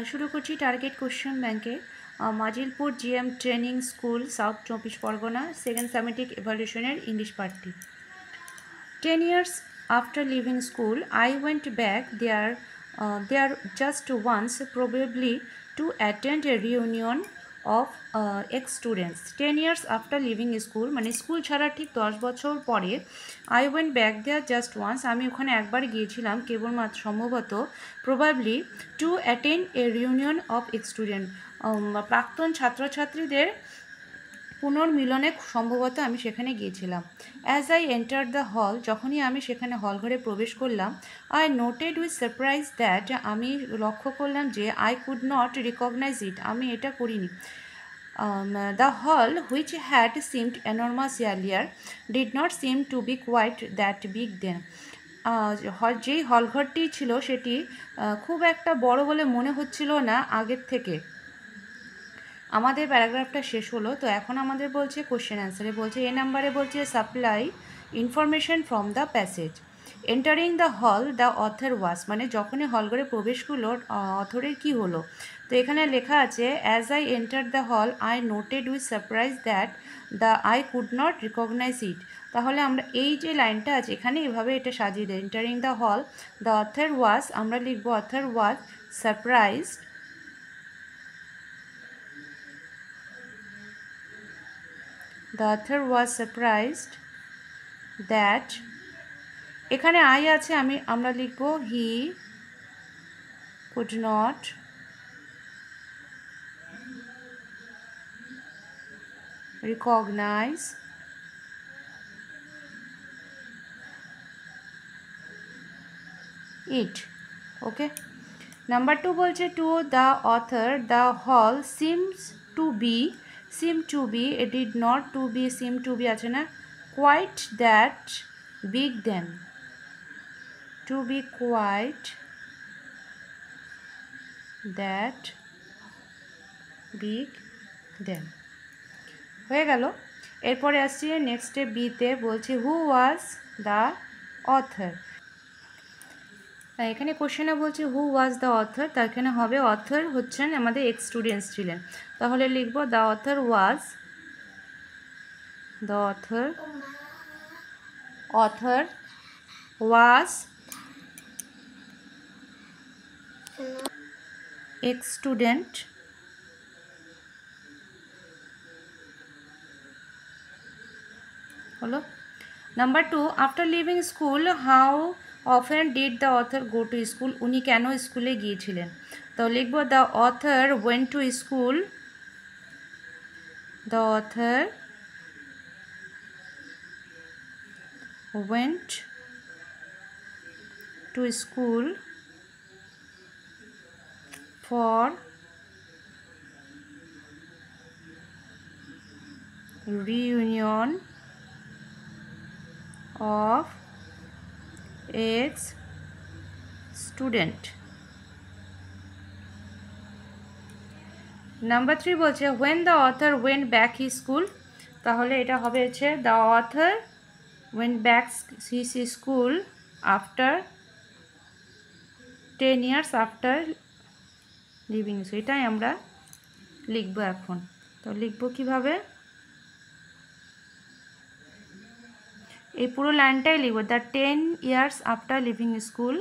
শুরু করছি target question ব্যাংকে। Majilpur GM training school, south 24 Parganas, second semester এভালুশনের ইংলিশ পার্টটি। 10 years after leaving school, I went back there just once, probably to attend a reunion of ex-students. 10 years after leaving school, মানে school ছাড়া ঠিক 10 বছর পরে, I went back there just once, আমি ওখানে একবার গিয়েছিলাম কেবলমাত্র, সম্ভবত, probably to attend a reunion of ex-student, প্রাক্তন ছাত্রছাত্রীদের পুনর্মিলনে সম্ভবত আমি সেখানে গিয়েছিলাম। অ্যাজ আই এন্টার দ্য হল, যখনই আমি সেখানে হল ঘরে প্রবেশ করলাম, I noted with surprise that, আমি লক্ষ্য করলাম যে I could not recognize it, আমি এটা করিনি। The hall which had seemed enormous earlier did not seem to be quite that big then, যেই হলঘরটি ছিল সেটি খুব একটা বড় বলে মনে হচ্ছিল না আগের থেকে। আমাদের প্যারাগ্রাফটা শেষ হলো। তো এখন আমাদের বলছে কোশ্চেন অ্যান্সারে, বলছে এ নাম্বারে বলছে supply information from the passage. Entering the hall the author was, মানে যখনই হল ঘরে প্রবেশ করলো অথরের কী হলো। তো এখানে লেখা আছে as I enter the hall I noted with surprise that I could not recognize it. তাহলে আমরা এই যে লাইনটা আছে এখানে এভাবে এটা সাজিয়ে দেয়। Entering the hall the author was, আমরা লিখবো author was surprised, the author was surprised that, এখানে আই আছে, আমরা লিখব he could not recognize it. Okay, number 2 বলছে to the author the hall seem to be, it did not to be, seem to be আছে না, quite that big then, to be quite that big then, হয়ে গেল। এরপরে আসছি নেক্সটে বিতে, বলছে হু ওয়াজ দ্য অথর। এখানে কোশ্চেনে বলছে হু ওয়াজ দ্য অথর, তার এখানে হবে অথর হচ্ছেন আমাদের এক্স স্টুডেন্টস ছিলেন, তাহলে লিখব the author was, the author was ex student, হলো। Number 2, after leaving school how often did the author go to school, উনি কেন স্কুলে গিয়েছিলেন। তো লিখব the author went to school, দ্য অথর went to school for reunion of ex-student. নাম্বার 3 বলছে when the author went back his school, তাহলে এটা হবে হচ্ছে the author went back his school after 10 years after leaving. এটাই আমরা লিখব এখন। তো লিখব কিভাবে, এই পুরো লাইনটাই লিখব, the 10 years after leaving school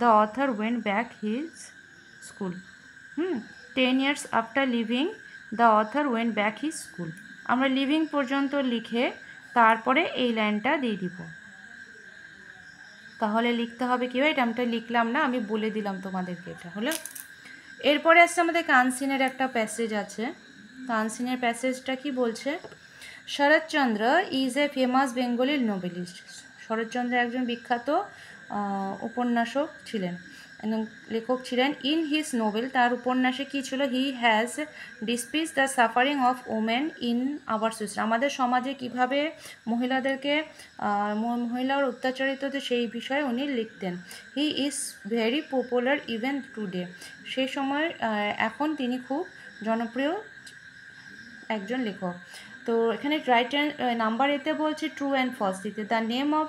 the author went back his school। 10 years after leaving the author went back his school, আমরা লিভিং পর্যন্ত লিখে তারপরে এই লাইনটা দিয়ে দিব। তাহলে লিখতে হবে কীভাবে, এটা আমরা লিখলাম না, আমি বলে দিলাম তোমাদেরকে, এটা হলো। এরপরে আসছে আমাদের কানসিনের একটা প্যাসেজ আছে। কানসিনের প্যাসেজটা কি বলছে, Saratchandra is a famous Bengali novelist, Saratchandra একজন বিখ্যাত উপন্যাসক ছিলেন, লেখক ছিলেন। ইন হিজ নোবেল, তার উপন্যাসে কী ছিল, he has despise the suffering of women in our society, আমাদের সমাজে কীভাবে মহিলার অত্যাচারিত সেই বিষয়ে উনি লিখতেন। He is very popular even today, সেই সময় এখন তিনি খুব জনপ্রিয় একজন লেখক। তো এখানে রাইট নাম্বার এতে বলছে ট্রু অ্যান্ড ফলস দিতে। The name of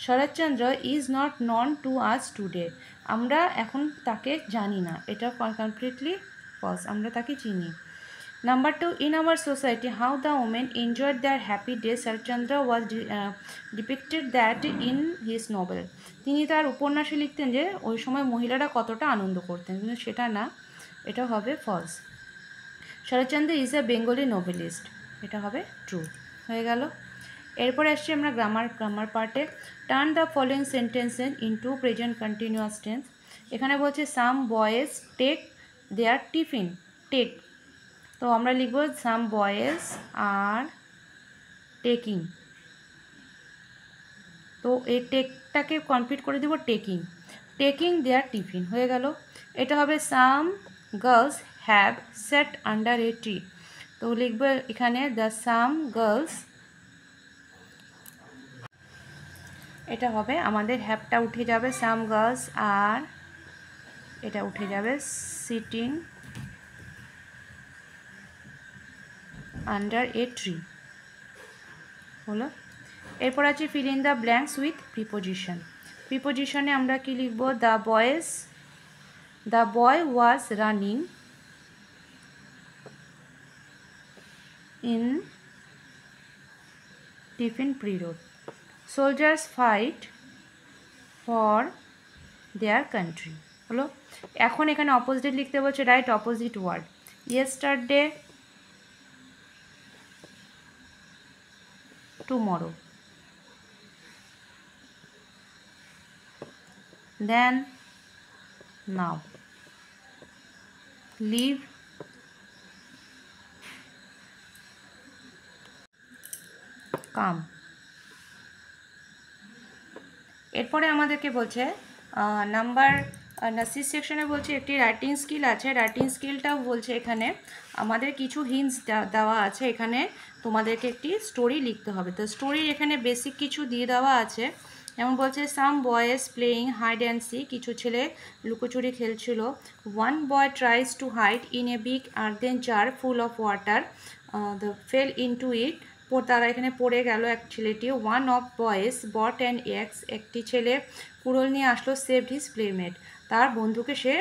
Saratchandra is not known to us today, আমরা এখন তাকে জানি না, এটা কমপ্লিটলি ফলস, আমরা তাকে চিনি। Number 2, in our society how the women enjoyed their happy days, Sharachandra was depicted that in his novel. তিনি তার উপন্যাসে লিখতেন যে ওই সময় মহিলারা কতটা আনন্দ করতেন, কিন্তু সেটা না, এটা হবে false. Saratchandra is a Bengali novelist, এটা হবে ট্রু। হয়ে গেল। এরপরে আসছি আমরা গ্রামার পার্টে। Turn the following sentences into present continuous tense. এখানে বলছে সাম বয়েজ টেক দেয়ার টিফিন, টেক, তো আমরা লিখব সাম বয়েজ আর টেকিং, তো এই টেকটাকে কমপ্লিট করে দেব টেকিং, টেকিং দেয়ার টিফিন, হয়ে গেল। এটা হবে সাম girls have set under a tree, তো লিখব এখানে দ্য সাম গার্লস, এটা হবে আমাদের হ্যাভটা উঠে যাবে, সাম গার্লস আর এটা উঠে যাবে সিটিং আন্ডার এ ট্রি, হলো। এরপর আছে fill in the blanks with preposition. প্রিপোজিশনে আমরা কি লিখব, the boy was running in tiffin period, soldiers fight for their country, হলো। এখন এখানে অপোজিট লিখতে বলছে, right opposite word. Yesterday, tomorrow, then, now, leave, come। এরপরে আমাদেরকে বলছে নাম্বার সি সেকশনে বলছে একটি রাইটিং স্কিল আছে, রাইটিং স্কিলটাও বলছে এখানে আমাদের কিছু হিন্টস দেওয়া আছে, এখানে তোমাদেরকে একটি স্টোরি লিখতে হবে। তো স্টোরির এখানে বেসিক কিছু দিয়ে দেওয়া আছে, যেমন বলছে some boys playing hide and seek, কিছু ছেলে লুকোচুরি খেলছিল। One boy tries to hide in a big earthen jar full of water, the fell into it, তারা এখানে পড়ে গেল এক ছেলেটি। One of boys but and axe, একটি ছেলে কুড়োল নিয়ে আসলো, সেভড হিজ প্লেমেট, তার বন্ধুকে সে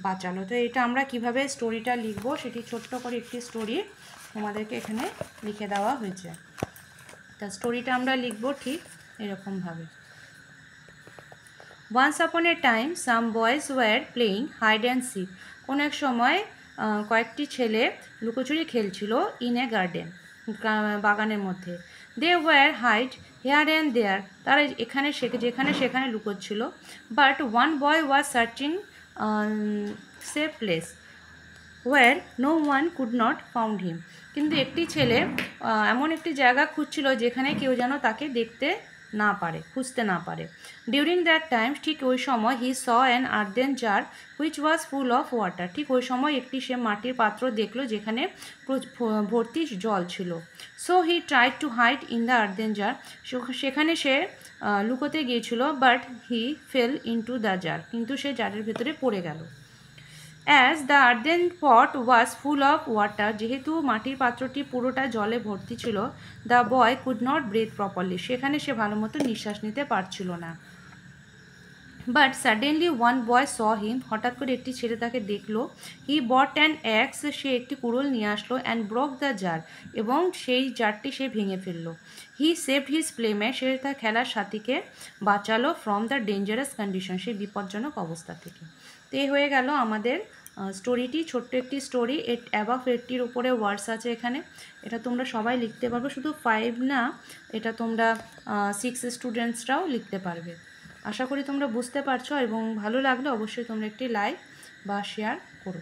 বাঁচালো। তো এটা আমরা কিভাবে স্টোরিটা লিখবো সেটি ছোট্ট করে একটি স্টোরি তোমাদেরকে এখানে লিখে দেওয়া হয়েছে। তা স্টোরিটা আমরা লিখবো ঠিক এরকমভাবে। Once upon a time some boys were playing hide and seek, কোনো এক সময় কয়েকটি ছেলে লুকোচুরি খেলছিল ইন এ গার্ডেন, বাগানের মধ্যে। They were hide here and there, তারা এখানে যেখানে সেখানে লুকোচ্ছিল। But one boy was searching safe place where no one could not found him, কিন্তু একটি ছেলে এমন একটি জায়গা খুঁজছিল যেখানে কেউ যেন তাকে দেখতে না পারে, খুঁজতে না পারে। ডিউরিং দ্যাট টাইম, ঠিক ওই সময়, he saw an earthen jar which was full of water, ঠিক ওই সময় একটি সে মাটির পাত্র দেখলো যেখানে ভর্তি জল ছিল। So he tried to hide in the earthen jar, সেখানে সে লুকোতে গিয়েছিল। But he fell into the jar, কিন্তু সে জারের ভেতরে পড়ে গেল। As the earthen pot was full of water, যেহেতু মাটির পাত্রটি পুরোটা জলে ভর্তি ছিল, the boy could not breathe properly, সেখানে সে ভালো মতো নিঃশ্বাস নিতে পারছিল না। But suddenly one boy saw him, হঠাৎ করে একটি ছেলে তাকে দেখলো। হি বট অ্যান অ্যাক্স, সে একটি কুড়োল নিয়ে আসলো। অ্যান্ড ব্রোক দ্য জার, এবং সেই জারটি সে ভেঙে ফেললো। হি সেভড হিজ প্লেমেট, সে তার খেলার সাথীকে বাঁচালো ফ্রম দ্য ডেঞ্জারাস কন্ডিশন, সেই বিপজ্জনক অবস্থা থেকে। তো এই হয়ে গেল আমাদের স্টোরিটি, ছোট্ট একটি স্টোরি। অ্যাবাভ 80-র উপরে ওয়ার্ডস আছে এখানে, এটা তোমরা সবাই লিখতে পারবে, শুধু 5 না, এটা তোমরা 6 স্টুডেন্টসরাও লিখতে পারবে। আশা করি তোমরা বুঝতে পারছো, এবং ভালো লাগলে অবশ্যই তোমরা একটি লাইক বা শেয়ার করো।